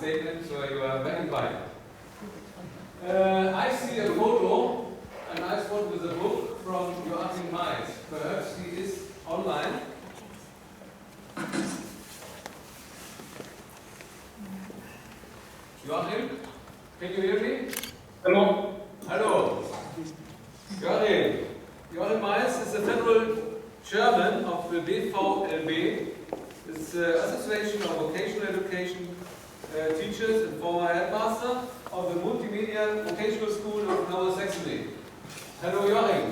statement, so you are very invited. I see a photo, a nice photo with a book from Joachim Maiss. Perhaps he is online. Joachim, can you hear me? Hello. Hello. Joachim Maiss is the federal chairman of the BvLB. It's the Association of Vocational Education Teachers and former headmaster of the Multimedia Vocational School of Niedersachsen. Hello, Joachim.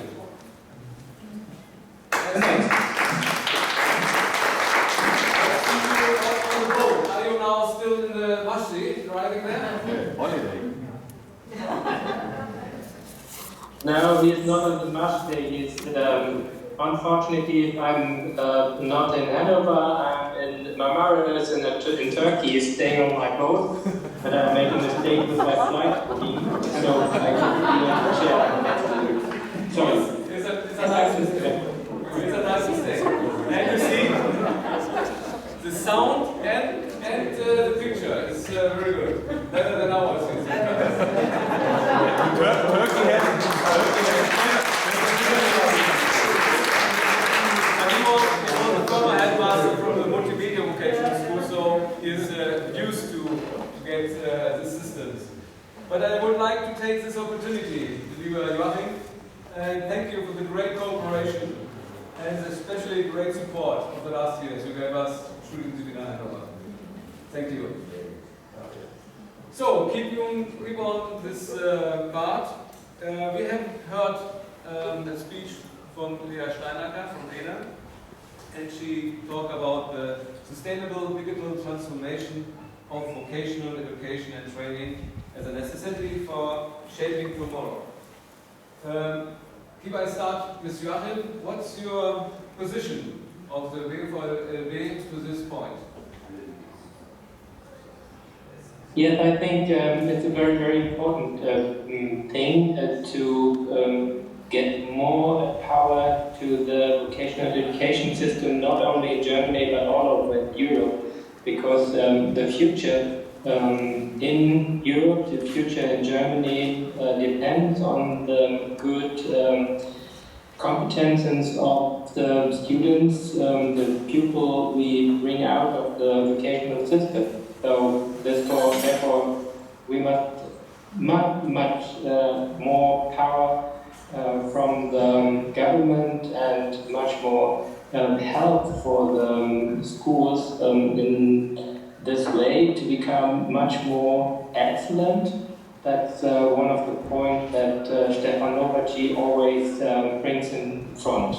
Are you now still in the Mashti, driving there? Holiday. No, he's not on the Mashti. He's unfortunately, I'm not in Hannover. I'm in Marmaris in Turkey. He's staying on my boat, but I made a mistake with my flight booking, so I can't be on the chair next week. Sorry. It's a nice mistake. It's a nice mistake. And you see, the sound and the picture is very good. Better than ours. Turkey has the former headmaster from the Multimedia Vocational School, so he is used to get this systems. But I would like to take this opportunity, lieber Joachim, and thank you for the great cooperation and especially great support of the last years you gave us Studienseminar Hannover. Thank you. So, keep on this part. We have heard a speech from Lea Steinacker from Lena, and she talked about the sustainable digital transformation of vocational education and training as a necessity for shaping tomorrow. If I start with Joachim, what's your position of the BvLB to this point? Yes, I think it's a very, very important thing to get more power to the vocational education system, not only in Germany but all over Europe, because the future in Europe, the future in Germany depends on the good competences of the students, the pupil we bring out of the vocational system. So therefore we must much more power from the government and much more help for the schools in this way to become much more excellent. That's one of the points that Stefan Novaci always brings in front.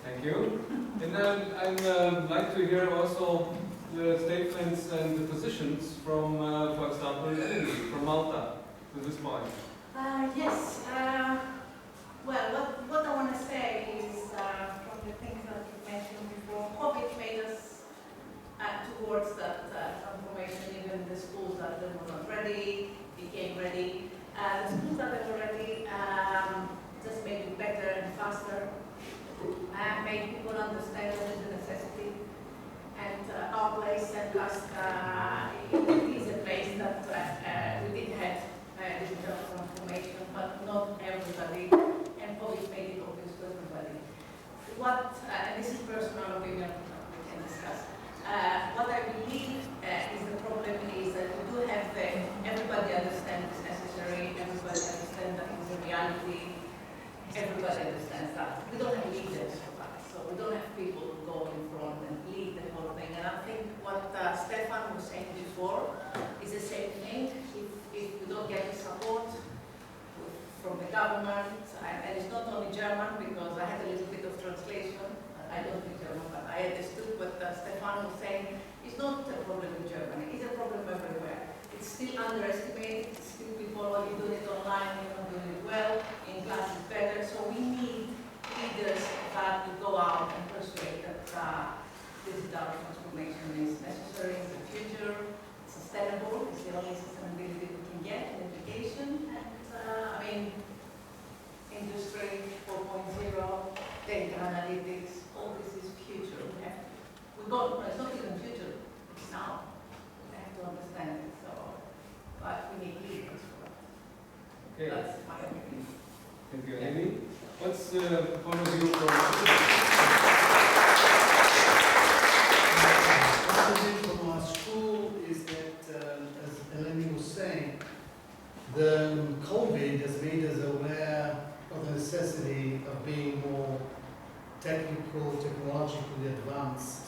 Thank you. And I'd like to hear also the statements and the positions from, for example, Eleni from Malta to this point. Yes. Well, what I want to say is from the things that you mentioned before, COVID made us towards that transformation. Even the schools that were not ready became ready. The schools that were ready just made it better and faster, made people understand that it's a necessity. And our place sent us, it is a place that we did have digital transformation, but not everybody, and COVID made it obvious to everybody. And this is personal opinion, we can discuss. What I believe is the problem is that we do have everybody understands it's necessary, everybody understands that it's a reality, everybody understands that. We don't have leaders for that, so we don't have people who go in front and lead the whole thing. And I think what Stefan was saying before is the same thing. If we don't get the support from the government, and it's not only German, because I had a little bit of translation. I don't speak German, but I understood what Stefan was saying. It's not a problem in Germany, it's a problem everywhere. It's still underestimated, still people are doing it online, you're not doing it well, in class is better, so we need leaders that will go out and persuade that digital transformation is necessary in the future, sustainable, it's the only sustainability we can get in education, and I mean, Industry 4.0, data analytics, all this is future. It's not even future, it's now. We have point of view from from our school is that, as Eleni was saying, the COVID has made us aware of the necessity of being more technical, technologically advanced.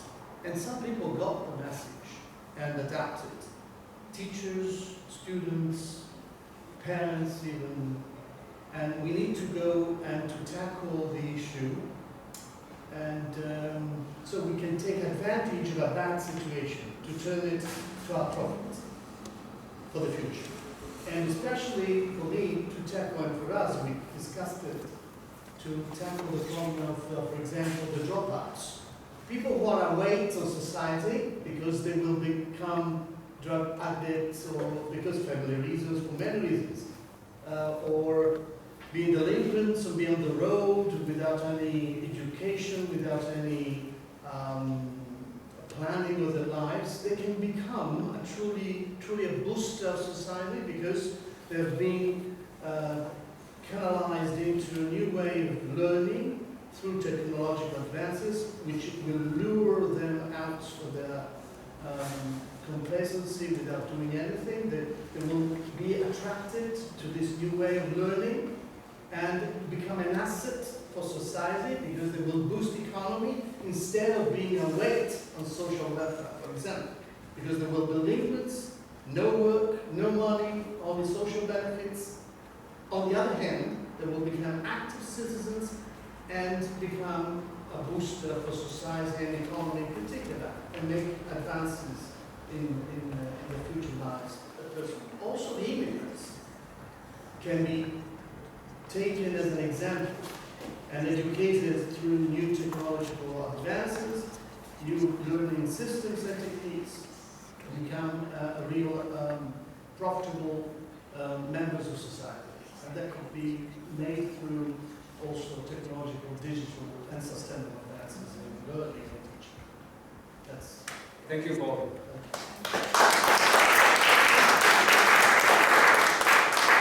And some people got the message and adapted. Teachers, students, parents even. And we need to go and to tackle the issue. And so we can take advantage of a bad situation to turn it to our profit for the future. And especially for me to tackle, and for us, we discussed it, to tackle the problem of, for example, the dropouts. People who are a weight on society because they will become drug addicts or because of family reasons, for many reasons, or being delinquents or be on the road without any education, without any planning of their lives, they can become truly a booster of society because they've been canalized into a new way of learning through technological advances, which will lure them out of their complacency without doing anything. They will be attracted to this new way of learning and become an asset for society because they will boost the economy instead of being a weight on social welfare, for example. Because there will be delinquents, no work, no money, only social benefits. On the other hand, they will become active citizens and become a booster for society and economy in particular, and make advances in the future lives of the person. Also, the immigrants can be taken as an example and educated through new technological advances, new learning systems and techniques, to become a real profitable members of society. And that could be made through also technological, digital, and sustainable advances in learning and teaching. That's. Thank you, Paul.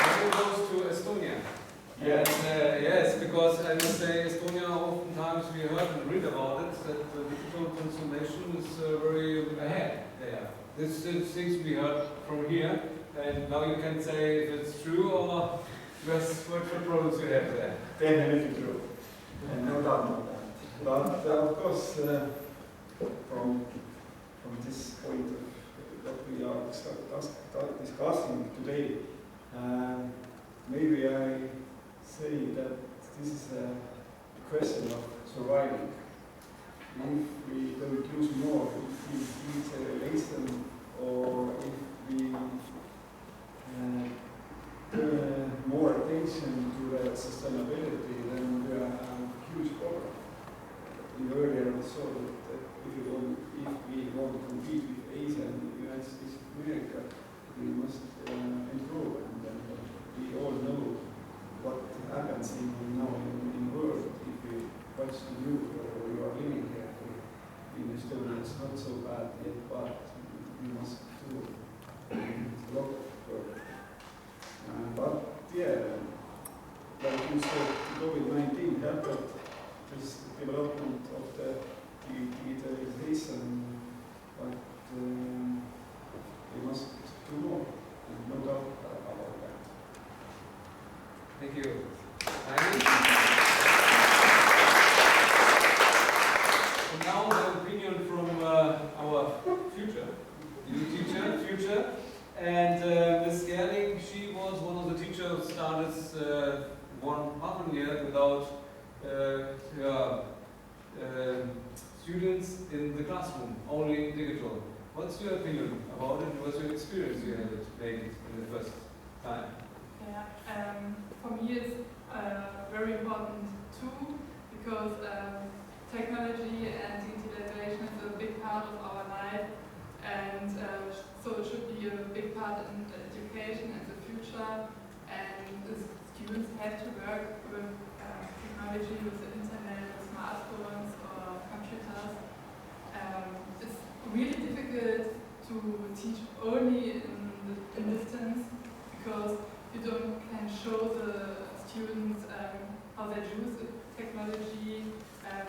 Now goes to Estonia. Yes. And, yes, because I must say Estonia, oftentimes we heard and read about it, that the digital transformation is very ahead there. This is things we heard from here, and now you can say if it's true or what problems you have there. Definitely true, and no doubt about that. But of course, from this point of what we are discussing today, maybe I say that this is a question of surviving. If we don't use more, if we erase them, or if we pay more attention to the sustainability, then we are a huge problem. We earlier saw that if we want to compete with Asia and the United States of America, we must improve. And we all know what happens in the world if we watch the news or we are living here in Estonia. It's not so bad yet, but we must do a lot of work. But yeah, like you said, COVID-19 helped this development of the digitalization, but we must do more, and no doubt about that. Thank you. And now the opinion from our future teacher. And Ms. Gerling, she was one of the teachers who started half a year without her students in the classroom, only digital. What's your opinion about it? What's your experience you had made in the first time? Yeah, for me it's very important too, because technology and digitalization is a big part of our life, and so it should be a big part in education in the future, and the students have to work with technology, with the internet, with smartphones or computers. It's really difficult to teach only in distance, because you can show the students how they use the technology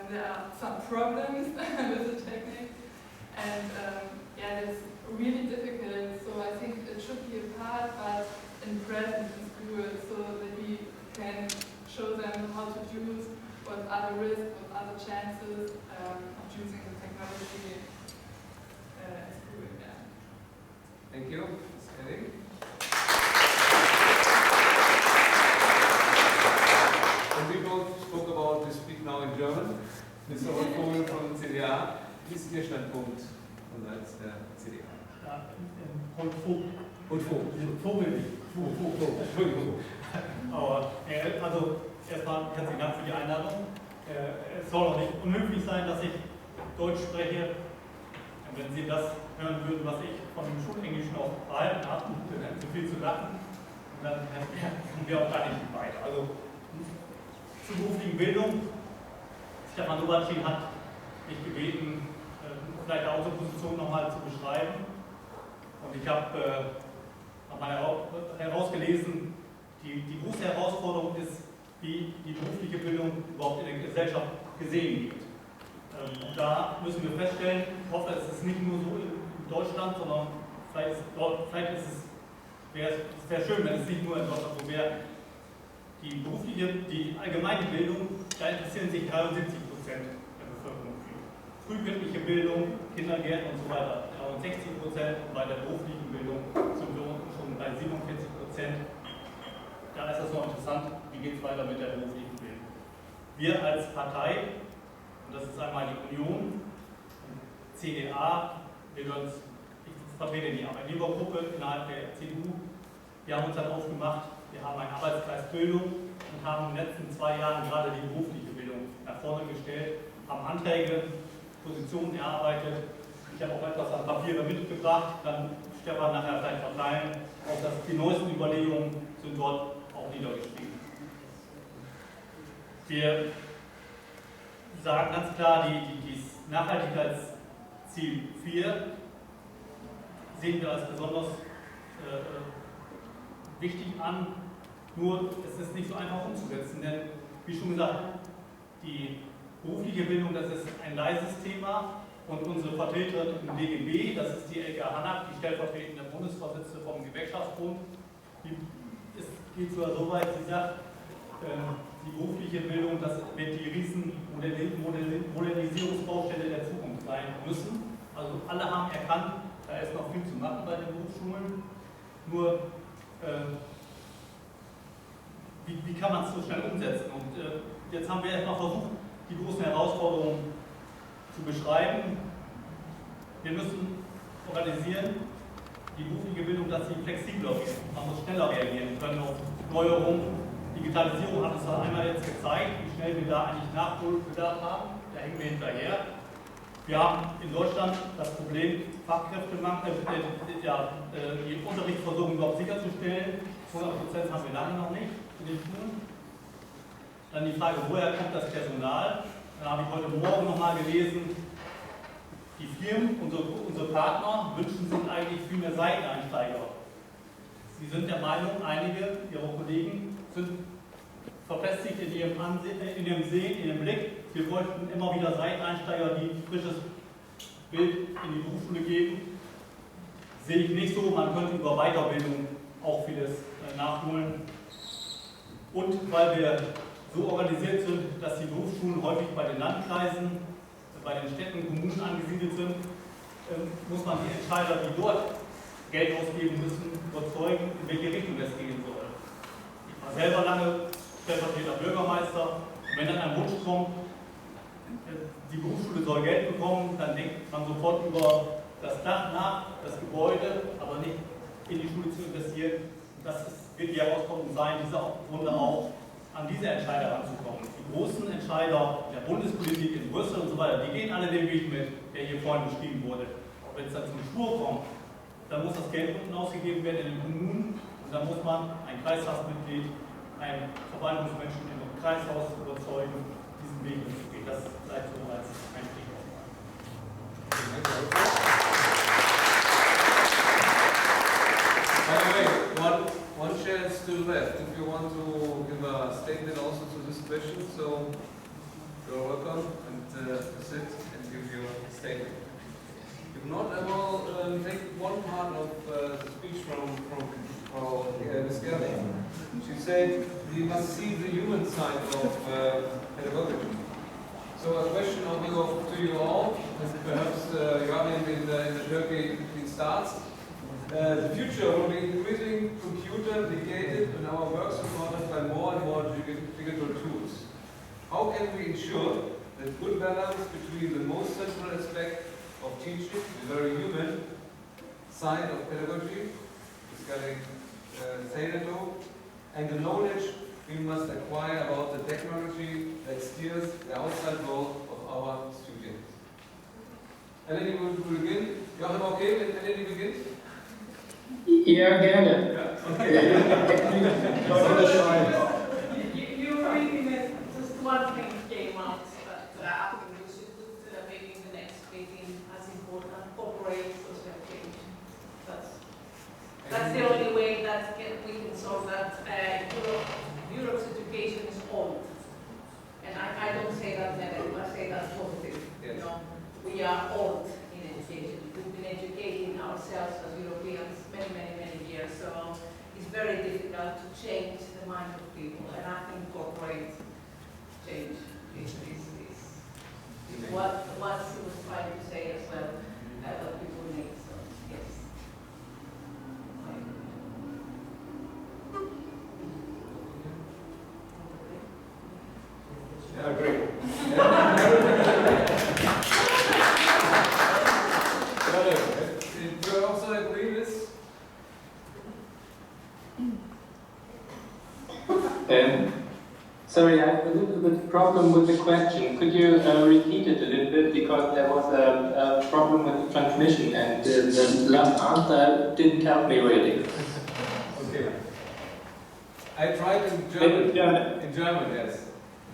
there are some problems with the technique, and yeah, it's really difficult. So I think it should be a part, but in present in school, so that we can show them how to use, what are the risks, what are the chances of using the technology in school. Yeah. Thank you. Ms. And we both spoke about, we speak now in German. Mr. Holtvogt von CDA. Wie ist Ihr Standpunkt als der CDA? Ja, Holtvogt. Holtvogt. Entschuldigung. Aber also erstmal herzlichen Dank für die Einladung. Es soll auch nicht unhöflich sein, dass ich Deutsch spreche. Wenn Sie das hören würden, was ich von dem Schulenglisch noch behalten habe, dann hätten Sie viel zu lachen. Und dann kommen wir auch gar nicht weiter. Also zur beruflichen Bildung. Stefan Lobacin hat mich gebeten, vielleicht unsere Position nochmal zu beschreiben. Und ich habe nochmal herausgelesen, die große Herausforderung ist, wie die berufliche Bildung überhaupt in der Gesellschaft gesehen wird. Und da müssen wir feststellen, ich hoffe, es ist nicht nur so in Deutschland, sondern vielleicht ist es, wäre schön, wenn es nicht nur in Deutschland so wäre. Die allgemeine Bildung, da interessieren sich 73% der Bevölkerung für. Frühkindliche Bildung, Kindergärten und so weiter, 60%, und bei der beruflichen Bildung sind wir schon bei 47%. Da ist es noch interessant, wie geht es weiter mit der beruflichen Bildung. Wir als Partei, und das ist einmal die Union, CDA, ich vertrete die Arbeitgebergruppe innerhalb der CDU, wir haben uns dann aufgemacht, wir haben einen Arbeitskreis Bildung und haben in den letzten 2 Jahren gerade die berufliche Bildung nach vorne gestellt, haben Anträge, Positionen erarbeitet. Ich habe auch etwas an Papiere mitgebracht, dann Stefan nachher vielleicht verteilen. Auch die neuesten Überlegungen sind dort auch niedergeschrieben. Wir sagen ganz klar, die Nachhaltigkeitsziel 4 sehen wir als besonders wichtig an, nur es ist nicht so einfach umzusetzen, denn wie schon gesagt, die berufliche Bildung, das ist ein leises Thema und unsere Vertreterin im DGB, das ist die Elke Hannack, die stellvertretende Bundesvorsitzende vom Gewerkschaftsbund, die geht sogar so weit, sie sagt, die berufliche Bildung, das wird die riesen Modernisierungsbaustelle der Zukunft sein müssen. Also alle haben erkannt, da ist noch viel zu machen bei den Berufsschulen. Nur wie kann man es so schnell umsetzen? Und jetzt haben wir erstmal versucht, die großen Herausforderungen zu beschreiben. Wir müssen organisieren, die berufliche Bildung, dass sie flexibler wird. Man muss schneller reagieren können auf Neuerungen. Digitalisierung hat uns da einmal jetzt gezeigt, wie schnell wir da eigentlich Nachholbedarf haben. Da hängen wir hinterher. Wir haben in Deutschland das Problem, Fachkräftemangel, die Unterrichtsversorgung überhaupt sicherzustellen. 100% haben wir lange noch nicht in den Schulen. Dann die Frage, woher kommt das Personal? Da habe ich heute Morgen nochmal gelesen, die Firmen, unsere Partner, wünschen sich eigentlich viel mehr Seiteneinsteiger. Sie sind der Meinung, einige ihrer Kollegen sind verfestigt in ihrem Sehen, in ihrem Blick. Wir bräuchten immer wieder Seiteneinsteiger, die frisches Bild in die Berufsschule geben. Sehe ich nicht so, man könnte über Weiterbildung auch vieles nachholen. Und weil wir so organisiert sind, dass die Berufsschulen häufig bei den Landkreisen, bei den Städten, Kommunen angesiedelt sind, muss man die Entscheider, die dort Geld ausgeben müssen, überzeugen, in welche Richtung es gehen soll. Ich war selber lange stellvertretender Bürgermeister. Und wenn dann ein Wunsch kommt, die Berufsschule soll Geld bekommen, dann denkt man sofort über das Dach nach, das Gebäude, aber nicht in die Schule zu investieren. Das wird die Herausforderung sein, dieser Runde auch an diese Entscheider ranzukommen. Die großen Entscheider der Bundespolitik in Brüssel und so weiter, die gehen alle den Weg mit, der hier vorhin beschrieben wurde. Aber wenn es dann zum Spur kommt, dann muss das Geld unten ausgegeben werden in den Kommunen und dann muss man ein Kreistagsmitglied, ein Verwaltungsmenschen im Kreishaus überzeugen, diesen Weg mitzugehen. Das bleibt so als ein Stichwort. By the way, one chair is still left. If you want to give a statement also to this question, so you're welcome. And sit and give your statement. If not, I will take one part of the speech from Ms. Gerber. She said we must see the human side of pedagogy. So a question to you all, and perhaps Joachim in the Turkey starts. The future will be increasingly computer-mediated and our work supported by more and more digital tools. How can we ensure that good balance between the most central aspect of teaching, the very human side of pedagogy, discussing Tagung, and the knowledge we must acquire about the technology that steers the outside world of our students? Eleni will begin. Joachim, okay, wenn Eleni beginnt? Ja, gerne. Yeah. Okay. You really meant just one thing came out that I think we should put maybe in the next meeting as important, corporate social change. That's the only way that we can solve that. Europe's education is old. And I don't say that negative, I say that positive. Yes. You know, we are old in education. We've been educating ourselves as Europeans many years, so it's very difficult to change the mind of people, and I think corporate change is what he was trying to say as well, what people need, so yes. Yeah, great. Do you also agree with? Sorry, I have a little bit problem with the question. Could you repeat it a little bit, because there was a problem with the transmission and the last answer didn't help me really. Okay. I tried in German. Ja. In German, yes.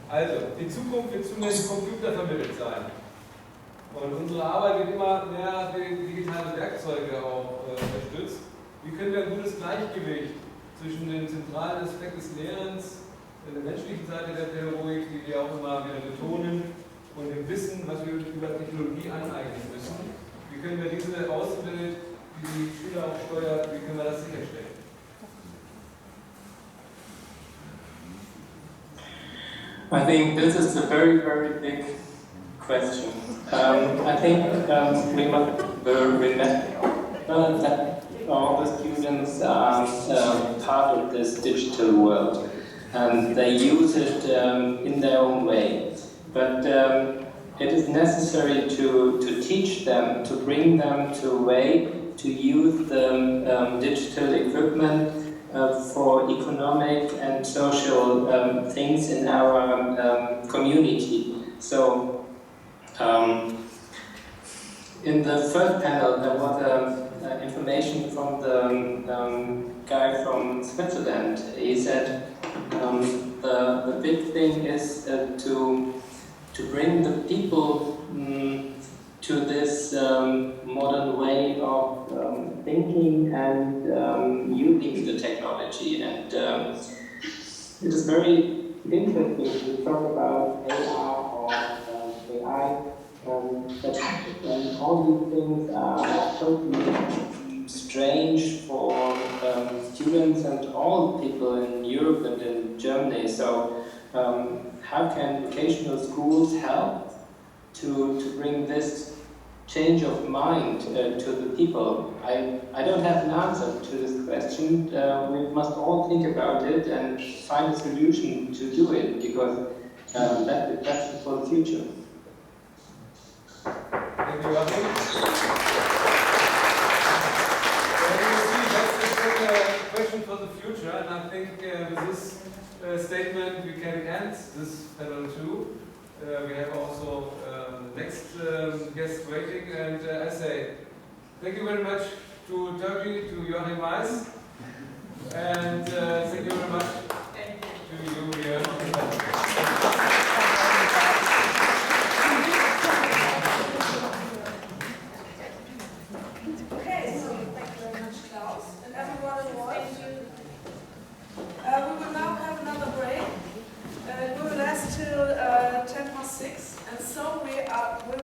Also, die Zukunft wird zunächst computervermittelt sein. Und unsere Arbeit wird immer mehr digitale Werkzeuge auch unterstützt. Wie können wir ein gutes Gleichgewicht zwischen dem zentralen Aspekt des Lehrens, der menschlichen Seite der Pädagogik, die wir auch immer wieder betonen, und dem Wissen, was wir über Technologie aneignen müssen, wie können wir diese Außenwelt, die die Schüler auch steuert, wie können wir das sicherstellen? I think this is a very big question. I think we must remember that all the students are part of this digital world, and they use it in their own way. But it is necessary to teach them, to bring them to a way to use the digital equipment for economic and social things in our community. So, in the first panel there was information from the guy from Switzerland. He said the big thing is to bring the people to this modern way of thinking and using the technology. And it is very interesting to talk about AR or AI, but all these things are totally strange for students and all people in Europe and in Germany. So how can vocational schools help to bring this change of mind to the people? I don't have an answer to this question. We must all think about it and find a solution to do it, because that's the question for the future. Thank you, Joachim. That's a question for the future, and I think with this statement we can end this panel too. We have also the next guest waiting, and I say thank you very much to Turkey, to Joachim Maiss, and thank you very much to you here. Okay, so thank you very much, Claus, and everyone involved. We will now have another break. It will last till 6:10, it's so weird